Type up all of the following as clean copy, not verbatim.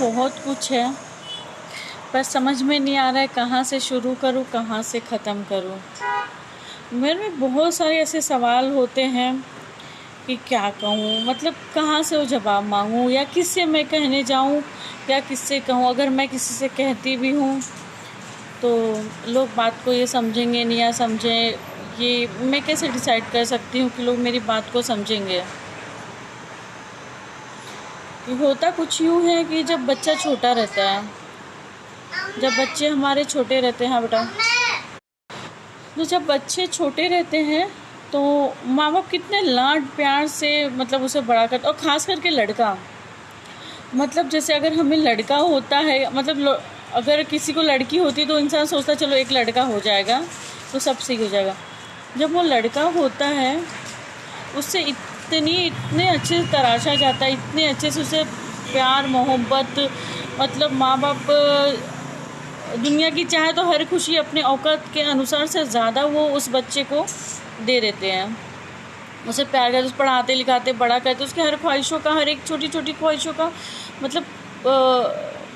बहुत कुछ है, पर समझ में नहीं आ रहा है कहाँ से शुरू करूँ, कहाँ से ख़त्म करूँ। मेरे में बहुत सारे ऐसे सवाल होते हैं कि क्या कहूँ, मतलब कहाँ से वो जवाब मांगूँ या किससे मैं कहने जाऊँ या किससे कहूँ। अगर मैं किसी से कहती भी हूँ तो लोग बात को ये समझेंगे नहीं या समझें, ये मैं कैसे डिसाइड कर सकती हूँ कि लोग मेरी बात को समझेंगे। होता कुछ यूँ है कि जब बच्चा छोटा रहता है, जब बच्चे हमारे छोटे रहते हैं, हाँ बेटा, तो जब बच्चे छोटे रहते हैं तो माँ बाप कितने लाड प्यार से मतलब उसे बड़ा करते, और ख़ास करके लड़का, मतलब जैसे अगर हमें लड़का होता है, मतलब अगर किसी को लड़की होती तो इंसान सोचता चलो एक लड़का हो जाएगा तो सब सही हो जाएगा। जब वो लड़का होता है उससे इतने अच्छे से तराशा जाता है, इतने अच्छे से उसे प्यार मोहब्बत, मतलब माँ बाप दुनिया की चाहे तो हर खुशी अपने औकात के अनुसार से ज़्यादा वो उस बच्चे को दे देते हैं। उसे प्यार करते, उसे पढ़ाते लिखाते बड़ा करते, उसके हर ख्वाहिशों का, हर एक छोटी छोटी ख्वाहिशों का मतलब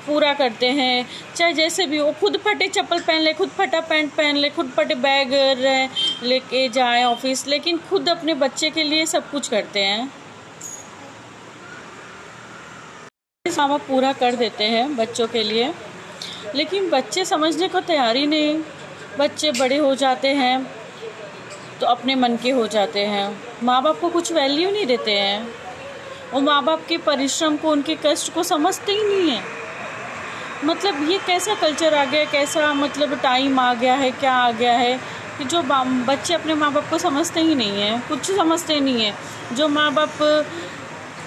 पूरा करते हैं। चाहे जैसे भी हो, खुद फटे चप्पल पहन ले, खुद फटा पैंट पहन ले, खुद फटे बैग लेके जाए ऑफिस, लेकिन खुद अपने बच्चे के लिए सब कुछ करते हैं। माँ बाप पूरा कर देते हैं बच्चों के लिए, लेकिन बच्चे समझने को तैयार ही नहीं। बच्चे बड़े हो जाते हैं तो अपने मन के हो जाते हैं, माँ बाप को कुछ वैल्यू नहीं देते हैं, और माँ बाप के परिश्रम को, उनके कष्ट को समझते ही नहीं हैं। मतलब ये कैसा कल्चर आ गया, कैसा मतलब टाइम आ गया है, क्या आ गया है कि जो बच्चे अपने माँ बाप को समझते ही नहीं हैं, कुछ समझते नहीं हैं। जो माँ बाप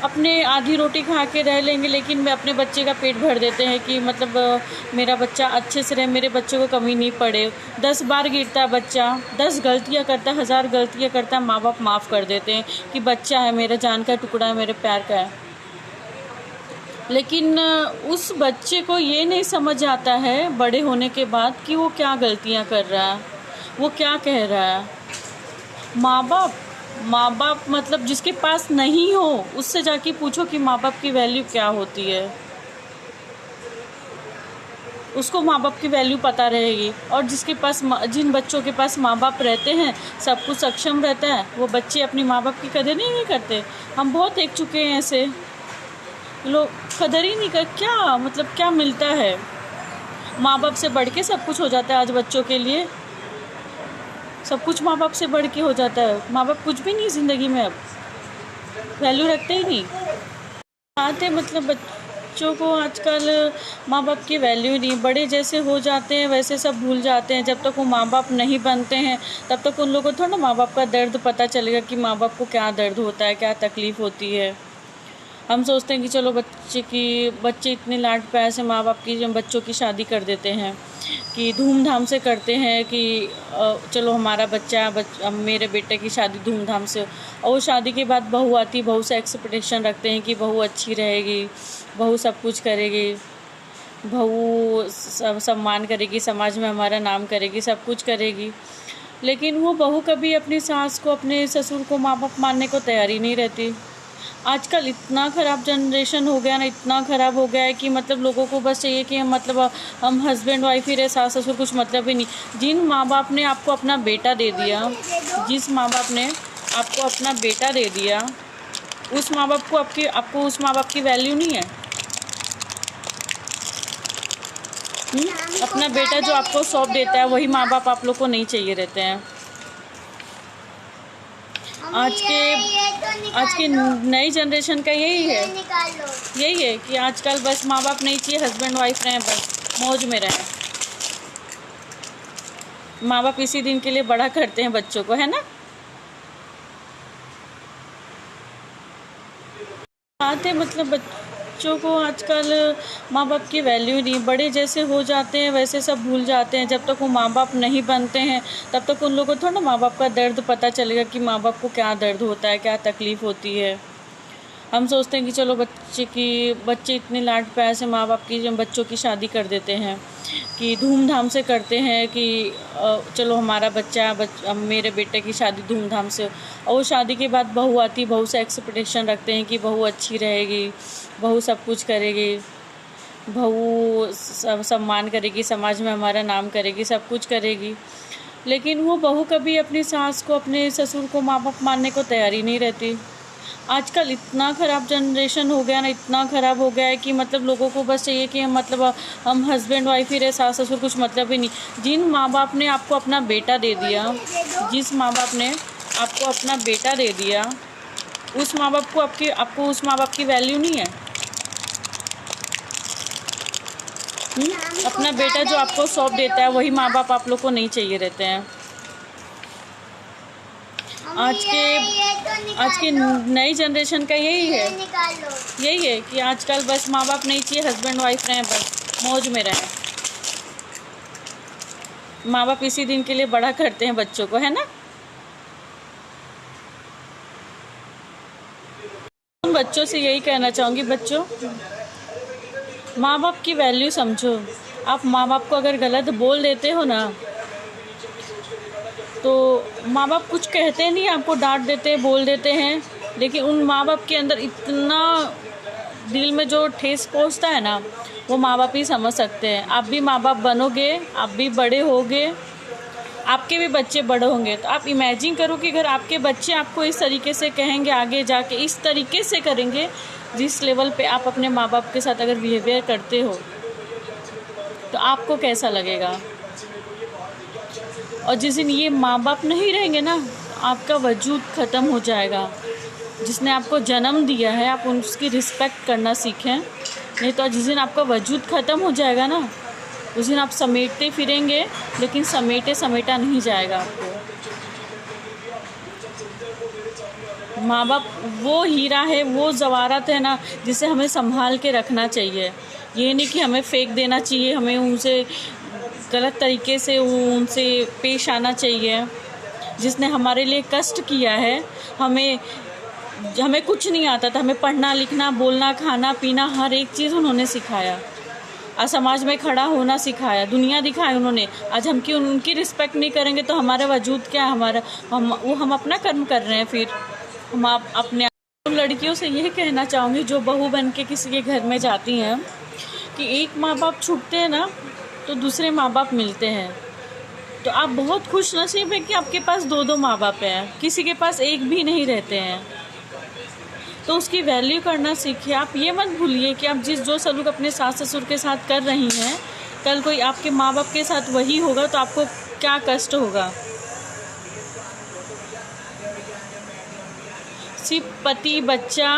अपने आधी रोटी खा के रह लेंगे लेकिन मैं अपने बच्चे का पेट भर देते हैं कि मतलब मेरा बच्चा अच्छे से रहे, मेरे बच्चे को कमी नहीं पड़े। 10 बार गिरता है बच्चा, 10 गलतियां करता है, 1000 गलतियां करता है, माँ बाप माफ़ कर देते हैं कि बच्चा है, मेरा जान का टुकड़ा है, मेरे प्यार का है। लेकिन उस बच्चे को ये नहीं समझ आता है बड़े होने के बाद कि वो क्या गलतियां कर रहा है, वो क्या कह रहा है। माँ बाप मतलब जिसके पास नहीं हो उससे जाके पूछो कि माँ बाप की वैल्यू क्या होती है, उसको माँ बाप की वैल्यू पता रहेगी। और जिन बच्चों के पास माँ बाप रहते हैं, सब कुछ सक्षम रहता है, वो बच्चे अपनी माँ बाप की कदर नहीं करते। हम बहुत देख चुके हैं ऐसे लोग, कदर ही नहीं कर, क्या मतलब क्या मिलता है। माँ बाप से बढ़ के सब कुछ हो जाता है आज बच्चों के लिए, सब कुछ माँ बाप से बढ़ के हो जाता है। माँ बाप कुछ भी नहीं ज़िंदगी में, अब वैल्यू रखते ही नहीं। आते मतलब बच्चों को आजकल माँ बाप की वैल्यू नहीं, बड़े जैसे हो जाते हैं वैसे सब भूल जाते हैं। जब तक वो माँ बाप नहीं बनते हैं तब तक उन लोगों को थोड़ा ना माँ बाप का दर्द पता चलेगा कि माँ बाप को क्या दर्द होता है, क्या तकलीफ़ होती है। हम सोचते हैं कि चलो बच्चे इतने लाड प्यार से माँ बाप की जब बच्चों की शादी कर देते हैं कि धूमधाम से करते हैं कि चलो हमारा बच्चा मेरे बेटे की शादी धूमधाम से। और वो शादी के बाद बहू आती, बहू से एक्सपेक्टेशन रखते हैं कि बहू अच्छी रहेगी, बहू सब कुछ करेगी, बहू सम्मान करेगी, समाज में हमारा नाम करेगी, सब कुछ करेगी। लेकिन वो बहू कभी अपनी सास को, अपने ससुर को माँ बाप मानने को तैयार ही नहीं रहती। आजकल इतना ख़राब जनरेशन हो गया ना, इतना ख़राब हो गया है कि मतलब लोगों को बस चाहिए कि हम हस्बैंड वाइफ ही रहे, सास ससुर कुछ मतलब ही नहीं। जिन माँ बाप ने आपको अपना बेटा दे दिया, जिस माँ बाप ने आपको अपना बेटा दे दिया, उस माँ बाप को आपको उस माँ बाप की वैल्यू नहीं है। अपना बेटा जो आपको सौंप देता है वही माँ बाप आप लोग को नहीं चाहिए रहते हैं। आज के नई जनरेशन का यही है कि आजकल बस माँ बाप नहीं चाहिए, हस्बैंड वाइफ रहें, बस मौज में रहें। माँ बाप इसी दिन के लिए बड़ा करते हैं बच्चों को, है ना। आते मतलब बच्चों को आजकल माँ बाप की वैल्यू नहीं, बड़े जैसे हो जाते हैं वैसे सब भूल जाते हैं। जब तक वो माँ बाप नहीं बनते हैं तब तक उन लोगों को थोड़ा ना माँ बाप का दर्द पता चलेगा कि माँ बाप को क्या दर्द होता है, क्या तकलीफ़ होती है। हम सोचते हैं कि चलो बच्चे इतने लाड प्यार से माँ बाप की जब बच्चों की शादी कर देते हैं कि धूमधाम से करते हैं कि चलो हमारा बच्चा मेरे बेटे की शादी धूमधाम से। और वो शादी के बाद बहू आती, बहू से एक्सपेक्टेशन रखते हैं कि बहू अच्छी रहेगी, बहू सब कुछ करेगी, बहू सब सम्मान करेगी, समाज में हमारा नाम करेगी, सब कुछ करेगी, लेकिन वो बहू कभी अपनी सास को, अपने ससुर को माँ बाप मानने को तैयार ही नहीं रहती। आजकल इतना ख़राब जनरेशन हो गया ना, इतना ख़राब हो गया है कि मतलब लोगों को बस चाहिए कि हम हस्बैंड वाइफ ही रहे, सास ससुर कुछ मतलब ही नहीं। जिन माँ बाप ने आपको अपना बेटा दे दिया, जिस माँ बाप ने आपको अपना बेटा दे दिया, उस माँ बाप को आपको उस माँ बाप की वैल्यू नहीं है। अपना बेटा जो आपको सौंप देता है, वही माँ बाप आप लोग को नहीं चाहिए रहते हैं। आज की नई जनरेशन का यही है कि आजकल बस माँ बाप नहीं चाहिए, हस्बैंड वाइफ रहें, बस मौज में रहें। माँ बाप इसी दिन के लिए बड़ा करते हैं बच्चों को, है ना। उन बच्चों से यही कहना चाहूँगी, बच्चों माँ बाप की वैल्यू समझो। आप माँ बाप को अगर गलत बोल देते हो ना, तो माँ बाप कुछ कहते नहीं, आपको डांट देते, बोल देते हैं, लेकिन उन माँ बाप के अंदर इतना दिल में जो ठेस पहुँचता है ना, वो माँ बाप ही समझ सकते हैं। आप भी माँ बाप बनोगे, आप भी बड़े होगे, आपके भी बच्चे बड़े होंगे, तो आप इमेजिन करो कि अगर आपके बच्चे आपको इस तरीके से कहेंगे, आगे जाके इस तरीके से करेंगे, जिस लेवल पे आप अपने माँ बाप के साथ अगर बिहेवियर करते हो, तो आपको कैसा लगेगा। और जिस दिन ये माँ बाप नहीं रहेंगे ना, आपका वजूद ख़त्म हो जाएगा। जिसने आपको जन्म दिया है, आप उसकी रिस्पेक्ट करना सीखें, नहीं तो जिस दिन आपका वजूद ख़त्म हो जाएगा ना, उस दिन आप समेटते फिरेंगे, लेकिन समेटा नहीं जाएगा आपको। माँ बाप वो हीरा है, वो जवाहरात है ना, जिसे हमें संभाल के रखना चाहिए। ये नहीं कि हमें फेंक देना चाहिए, हमें उनसे गलत तरीके से उनसे पेश आना चाहिए। जिसने हमारे लिए कष्ट किया है, हमें कुछ नहीं आता था, हमें पढ़ना लिखना, बोलना, खाना पीना, हर एक चीज़ उन्होंने सिखाया। आज समाज में खड़ा होना सिखाया, दुनिया दिखाई उन्होंने। आज हम क्यों उनकी रिस्पेक्ट नहीं करेंगे, तो हमारा वजूद क्या है, हम अपना कर्म कर रहे हैं। फिर हम अपने लड़कियों से यही कहना चाहूँगी जो बहू बन के किसी के घर में जाती हैं, कि एक माँ बाप छूटते हैं ना, तो दूसरे माँ बाप मिलते हैं। तो आप बहुत खुश नसीब है कि आपके पास दो माँ बाप हैं, किसी के पास एक भी नहीं रहते हैं। तो उसकी वैल्यू करना सीखिए। आप ये मत भूलिए कि आप जो सलूक अपने सास ससुर के साथ कर रही हैं, कल कोई आपके माँ बाप के साथ वही होगा, तो आपको क्या कष्ट होगा। सिर्फ पति, बच्चा,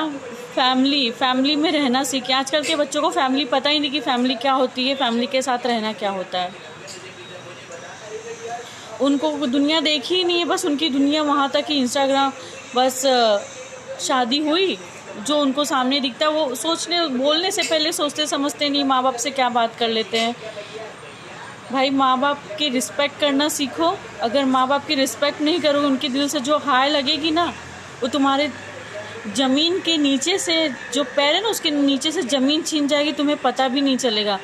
फैमिली में रहना सीखिए। आजकल के बच्चों को फैमिली पता ही नहीं कि फैमिली क्या होती है, फैमिली के साथ रहना क्या होता है। उनको दुनिया देखी ही नहीं है, बस उनकी दुनिया वहाँ तक ही इंस्टाग्राम, बस शादी हुई, जो उनको सामने दिखता है वो बोलने से पहले सोचते समझते नहीं, माँ बाप से क्या बात कर लेते हैं। भाई माँ बाप की रिस्पेक्ट करना सीखो। अगर माँ बाप की रिस्पेक्ट नहीं करोगे, उनके दिल से जो हाय लगेगी ना, वो तुम्हारे ज़मीन के नीचे से, जो पैर है ना उसके नीचे से ज़मीन छीन जाएगी, तुम्हें पता भी नहीं चलेगा।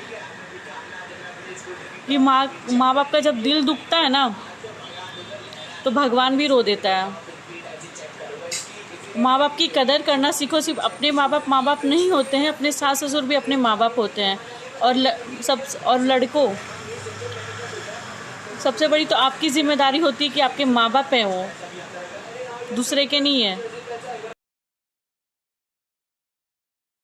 कि माँ बाप का जब दिल दुखता है ना, तो भगवान भी रो देता है। माँ बाप की कदर करना सीखो। सिर्फ अपने माँ बाप नहीं होते हैं, अपने सास ससुर भी अपने माँ बाप होते हैं। और लड़कों, सबसे बड़ी तो आपकी जिम्मेदारी होती है कि आपके माँ बाप हैं, वो दूसरे के नहीं है।